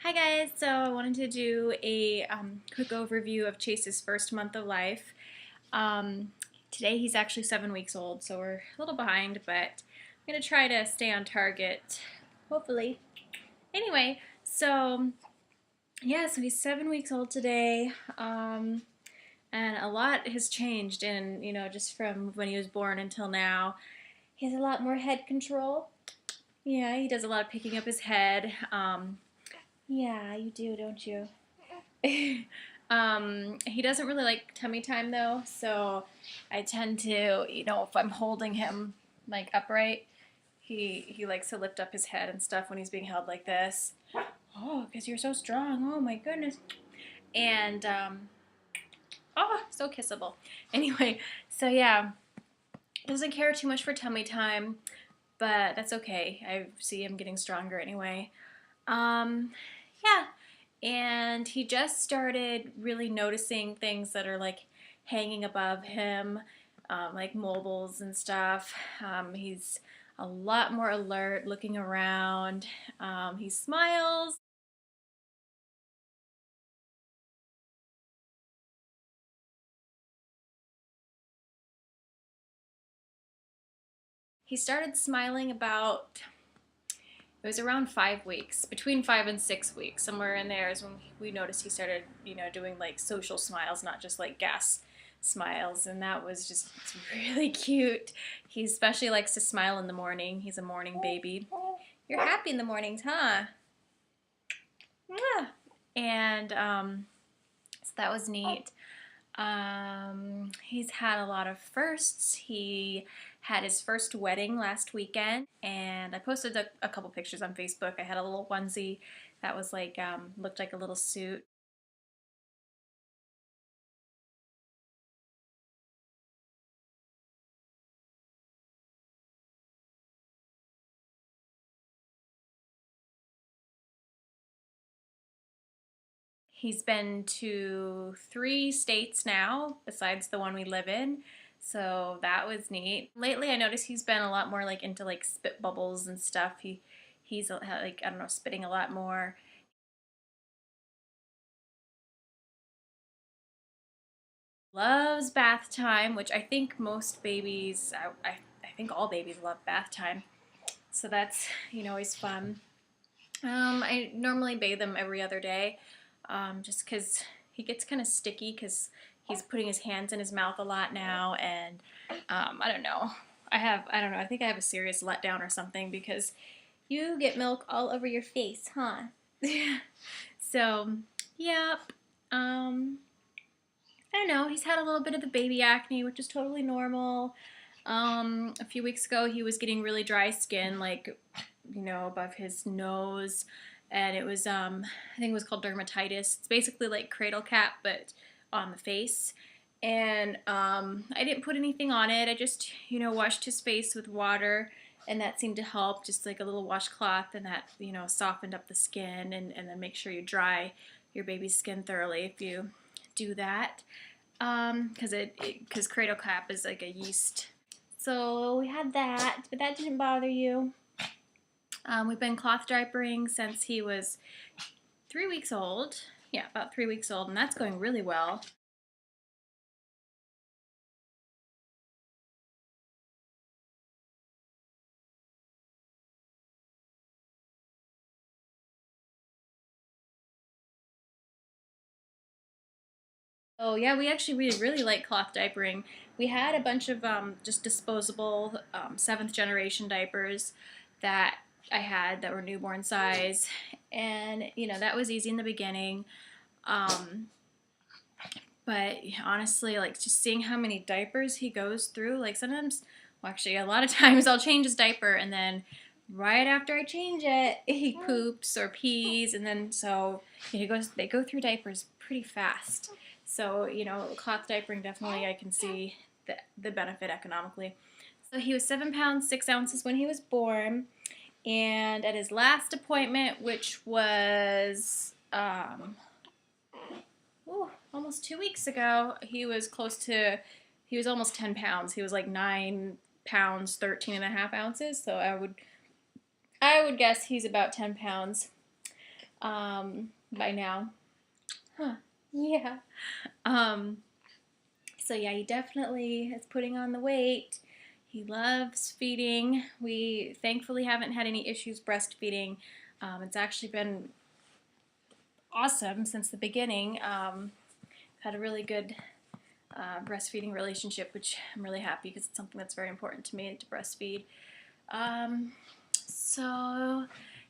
Hi guys, so I wanted to do a quick overview of Chase's first month of life. Um, Today he's actually 7 weeks old, so we're a little behind, but I'm going to try to stay on target, hopefully. Anyway, so yeah, so he's 7 weeks old today, and a lot has changed in, just from when he was born until now. He has a lot more head control. Yeah, he does a lot of picking up his head. Yeah, you do, don't you? He doesn't really like tummy time though, so I tend to, if I'm holding him like upright, he likes to lift up his head and stuff when he's being held like this. Oh, because you're so strong. Oh my goodness. And oh, so kissable. Anyway, so yeah, doesn't care too much for tummy time, but that's okay. I see him getting stronger anyway. Um, yeah, and he just started really noticing things that are like hanging above him, like mobiles and stuff. He's a lot more alert, looking around. He smiles. He started smiling about, it was around 5 weeks, between 5 and 6 weeks, somewhere in there is when we noticed he started, doing like social smiles, not just like gas smiles, and that was just really cute. He especially likes to smile in the morning. He's a morning baby. You're happy in the mornings, huh? Yeah. And so that was neat. He's had a lot of firsts. He had his first wedding last weekend, and I posted a couple pictures on Facebook. I had a little onesie that was like, looked like a little suit. He's been to 3 states now, besides the one we live in, so that was neat. Lately, I noticed he's been a lot more like into like spit bubbles and stuff. He's like, I don't know, spitting a lot more. Loves bath time, which I think most babies, I think all babies love bath time. So that's, always fun. I normally bathe him every other day, just because he gets kind of sticky because he's putting his hands in his mouth a lot now, and I don't know. I don't know. I think I have a serious letdown or something because you get milk all over your face, huh? So, yep. Um, I don't know. He's had a little bit of the baby acne, which is totally normal. A few weeks ago, he was getting really dry skin, like, above his nose. And it was, I think it was called dermatitis. It's basically like cradle cap, but on the face. And I didn't put anything on it. I just, washed his face with water, and that seemed to help, just like a little washcloth, and that, softened up the skin, and then make sure you dry your baby's skin thoroughly if you do that, because cradle cap is like a yeast. So we had that, but that didn't bother you. We've been cloth diapering since he was 3 weeks old. Yeah, about 3 weeks old, and that's going really well. Oh yeah, we really like cloth diapering. We had a bunch of just disposable 7th generation diapers that I had that were newborn size, and that was easy in the beginning. Um, but honestly, like just seeing how many diapers he goes through, like sometimes, well, actually, a lot of times I'll change his diaper, and then right after I change it, he poops or pees, and then so they go through diapers pretty fast. So cloth diapering, definitely I can see the benefit economically. So he was 7 pounds 6 ounces when he was born, and at his last appointment, which was almost 2 weeks ago, he was almost 10 pounds. He was like 9 pounds 13 and a half ounces. So I would guess he's about 10 pounds. by now. Huh. Yeah. Um, so yeah, he definitely is putting on the weight. He loves feeding. We thankfully haven't had any issues breastfeeding. It's actually been awesome since the beginning. Had a really good breastfeeding relationship, which I'm really happy because it's something that's very important to me to breastfeed. Um, so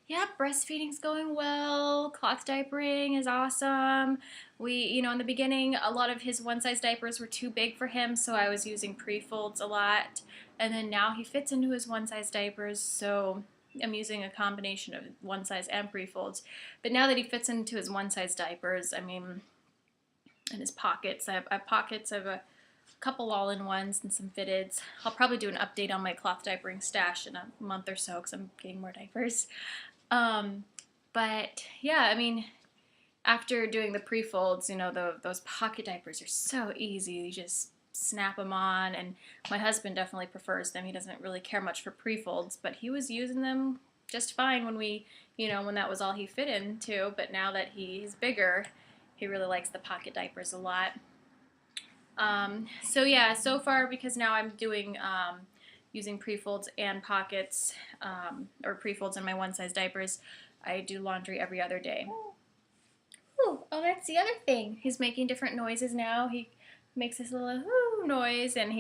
yeah, breastfeeding's going well. Cloth diapering is awesome. In the beginning, a lot of his one size diapers were too big for him, so I was using pre-folds a lot. And then now he fits into his one size diapers, so I'm using a combination of one size and pre-folds. But now that he fits into his one size diapers, I mean, in his pockets, I have pockets of a couple all-in-ones and some fitteds. I'll probably do an update on my cloth diapering stash in a month or so because I'm getting more diapers. Um, but yeah, I mean, after doing the pre-folds, those pocket diapers are so easy. You just snap them on, and my husband definitely prefers them. He doesn't really care much for pre-folds, but he was using them just fine when that was all he fit into. But now that he's bigger, he really likes the pocket diapers a lot. So yeah, so far, because now I'm doing using pre-folds and pockets, or pre-folds in my one size diapers, I do laundry every other day. Ooh, oh, that's the other thing. He's making different noises now. He makes this little ooh noise, and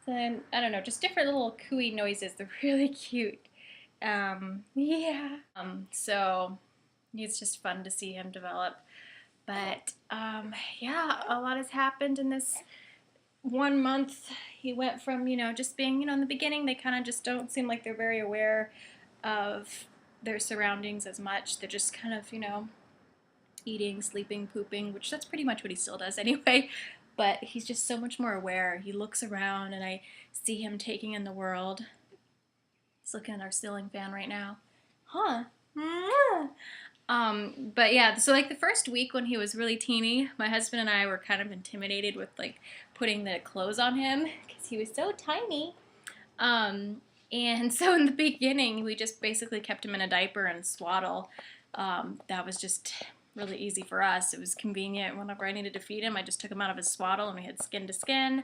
then I don't know, just different little cooey noises. They're really cute. Yeah. So it's just fun to see him develop. But yeah, a lot has happened in this 1 month. He went from, just being, in the beginning, they kind of just don't seem like they're very aware of their surroundings as much. They're just kind of, eating, sleeping, pooping, which that's pretty much what he still does anyway. But he's just so much more aware. He looks around, and I see him taking in the world. He's looking at our ceiling fan right now. Huh. But yeah, so like the first week when he was really teeny, my husband and I were kind of intimidated with like putting the clothes on him because he was so tiny. Um, and so in the beginning, we just basically kept him in a diaper and swaddle. That was just really easy for us. It was convenient. Whenever I needed to feed him, I just took him out of his swaddle and we had skin to skin.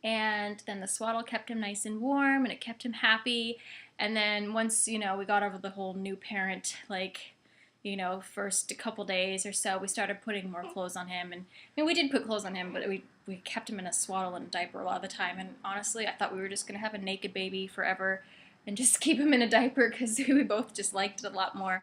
And then the swaddle kept him nice and warm, and it kept him happy. And then once, we got over the whole new parent, like, first a couple days or so, we started putting more clothes on him. And I mean, we did put clothes on him, but we kept him in a swaddle and a diaper a lot of the time. And honestly, I thought we were just going to have a naked baby forever and just keep him in a diaper because we both just liked it a lot more.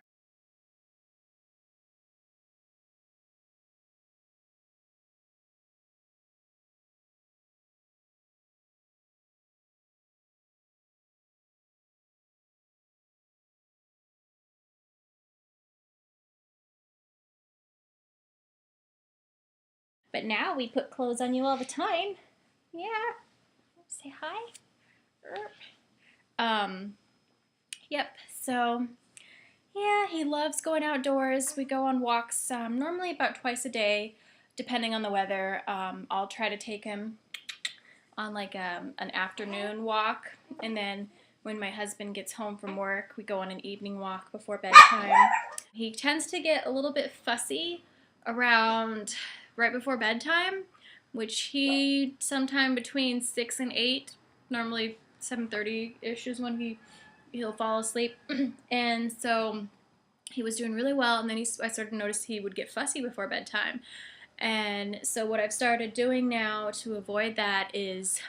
But now we put clothes on you all the time. Yeah. Say hi. Um, yep. So yeah, he loves going outdoors. We go on walks normally about twice a day, depending on the weather. I'll try to take him on like an afternoon walk, and then when my husband gets home from work, we go on an evening walk before bedtime. He tends to get a little bit fussy around right before bedtime, which he sometime between 6 and 8, normally 7:30-ish is when he'll fall asleep. And so he was doing really well, and then I started to notice he would get fussy before bedtime. And so what I've started doing now to avoid that is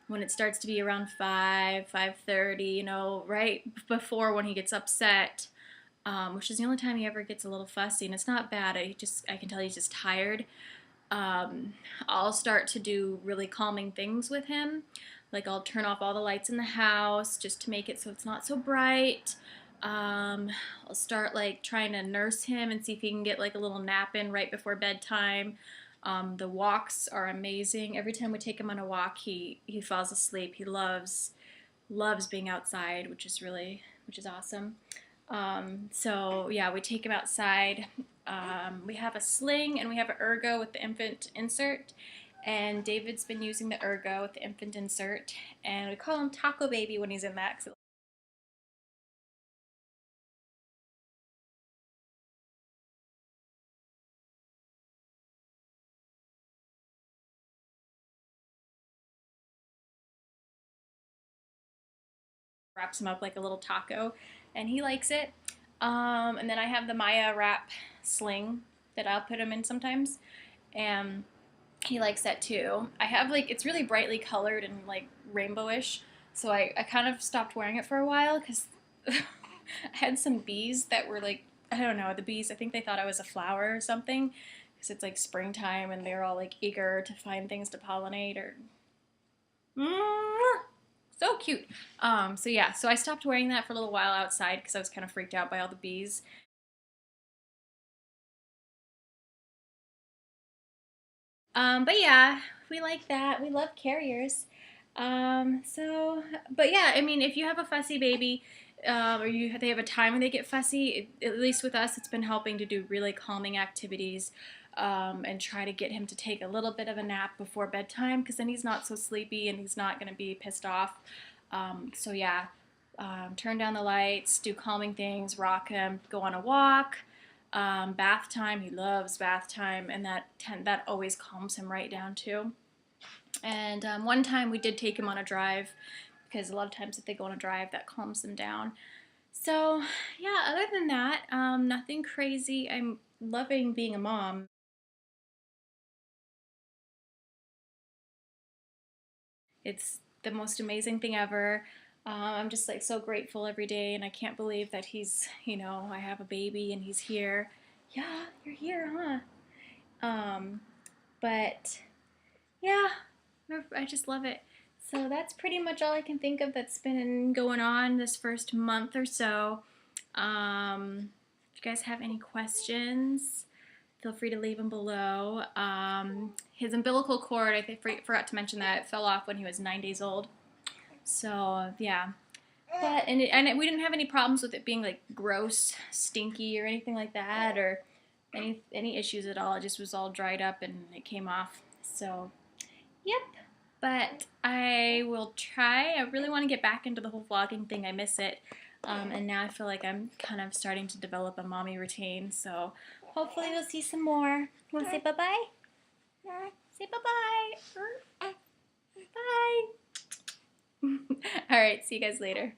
when it starts to be around 5:30, right before when he gets upset, which is the only time he ever gets a little fussy, and it's not bad. I can tell he's just tired. I'll start to do really calming things with him. Like I'll turn off all the lights in the house just to make it so it's not so bright. I'll start like trying to nurse him and see if he can get like a little nap in right before bedtime. The walks are amazing. Every time we take him on a walk, he falls asleep. He loves being outside, which is awesome. So yeah, we take him outside. We have a sling and we have an ergo with the infant insert. And David's been using the ergo with the infant insert. And we call him Taco Baby when he's in that, 'cause wraps him up like a little taco, and he likes it. And then I have the Maya wrap sling that I'll put him in sometimes, and he likes that too. I have like, it's really brightly colored and like rainbowish, so I kind of stopped wearing it for a while because I had some bees that were like, I don't know, the bees, I think they thought I was a flower or something because it's like springtime and they're all like eager to find things to pollinate or so cute. So yeah, so I stopped wearing that for a little while outside because I was kind of freaked out by all the bees. But yeah, we like that. We love carriers. But yeah, I mean, if you have a fussy baby, or they have a time when they get fussy, at least with us, it's been helping to do really calming activities, and try to get him to take a little bit of a nap before bedtime, because then he's not so sleepy and he's not going to be pissed off. So yeah, turn down the lights, do calming things, rock him, go on a walk. Bath time, he loves bath time, and that always calms him right down too. And one time we did take him on a drive because a lot of times if they go on a drive, that calms them down. So yeah, other than that, nothing crazy. I'm loving being a mom. It's the most amazing thing ever. I'm just like so grateful every day, and I can't believe that I have a baby and he's here. Yeah, you're here, huh? But yeah, I just love it. So that's pretty much all I can think of that's been going on this first month or so. If you guys have any questions, feel free to leave them below. His umbilical cord, I think, forgot to mention that it fell off when he was 9 days old. So yeah, we didn't have any problems with it being like gross, stinky, or anything like that, or any issues at all. It just was all dried up and it came off. So yep. But I will try. I really want to get back into the whole vlogging thing. I miss it. And now I feel like I'm kind of starting to develop a mommy routine. So hopefully we'll see some more. You want to say bye-bye? Say bye-bye. Bye. All right. See you guys later.